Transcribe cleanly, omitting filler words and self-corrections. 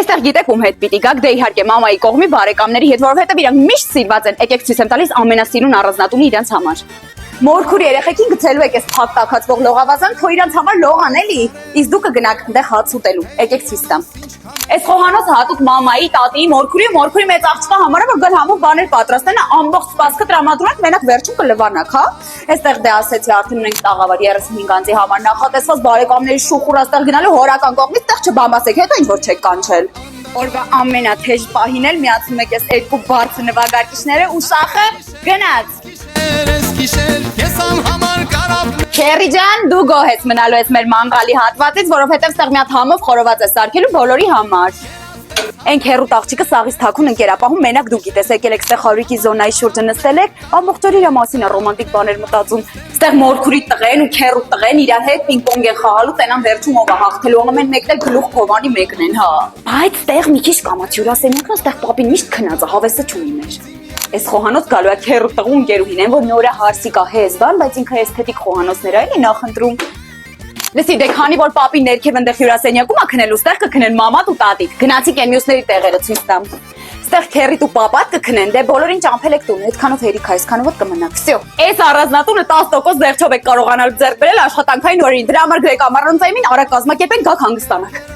Այստեղ գիտեք ում հետ պիտի գաք, դե իհարկե մամայի կողմի բարեկամների հետ, որովհետև իրանք միշտ սիրված են, եկեք ցույց եմ տալիս ամենասիրուն առանձնատունը իրենց համար։ Մորքուրի երեխեքին գցելու եք այս փակ տաքացվող լողավազան, թո իրանց համար լողան էլի, իսկ դուք կգնաք այնտեղ հաց ուտելու, եկեք ցույց տամ։ Այս խոհանոցը հատուկ մամայի, տատիի, մորքուրի մեծ աղջկա համար է, որ գալ համով բաներ պատրաստեն, ամբողջ սպասքը տրամադրում եք, մենակ վերջում կլվանաք, հա։ Այստեղ դե ասեցի արդեն ունենք տաղավար 35 անձի համար նախատեսված բարեկամների շուխուր աստեղ գնալու հորական կողմից տեղ չբամասեք, հետո ինչ որ չեք կանչել։ Օրվա ամենաթեժ պահին էլ միացնում եք այս երկու բարձր նվագարկիչները ու շախը գնաց։ Քերի ջան, դու գոհ ես մնալու ես մեր մանգալի հատվածից, որովհետև ստեղ մի հատ համով խորոված է սարքելու բոլորի համար։ Ենք հերուտ աղջիկը սաղից թաքուն ընկերապահում, մենակ դու գիտես, եկել եք ստեղ խարույկի զոնայի շուրջը նստել եք, ամբողջ օր իր մասին է ռոմանտիկ բաներ մտածում։ Ստեղ մորքուրի տղեն ու քերուտ տղեն իրար հետ պինգ-պոնգ են խաղալու, տենան վերջում ով է հաղթելու, ամեն մեկն էլ գլուխ փովանի մեկն են, հա։ Բայց ստեղ մի քիչ կամաչյուրասենյակն ստեղ պապին միշտ քնած է, հավեսը չունի մեր։ Այս խոհանոց գալու է քերուտ տղու ընկերուհին են, որ նորը հարսիկ է հեզբան, բայց ինքը էսթետիկ խոհանոցներ է նախընտրում։ Լսի, դե քանի որ պապին ներքև այնտեղ հյուրասենյակում է քնելու, ստեղ կքնեն մամատ ու տատիկ։ Գնացիք են մյուսների տեղերը ցույց տամ։ Ստեղ քերիտ ու պապատ կքնեն, դե բոլորին ճամփել եք տուն, այդքանով հերիք է, այսքանով էլ կմնաք։ Վсё։ Այս առանձնատունը 10% զեղչով եք կարողանալ ձեռք բերել աշխատանքային օրերին։ Դրա համար գրեք ամառանցային արագ կազմակերպենք, գաք հանգստանաք։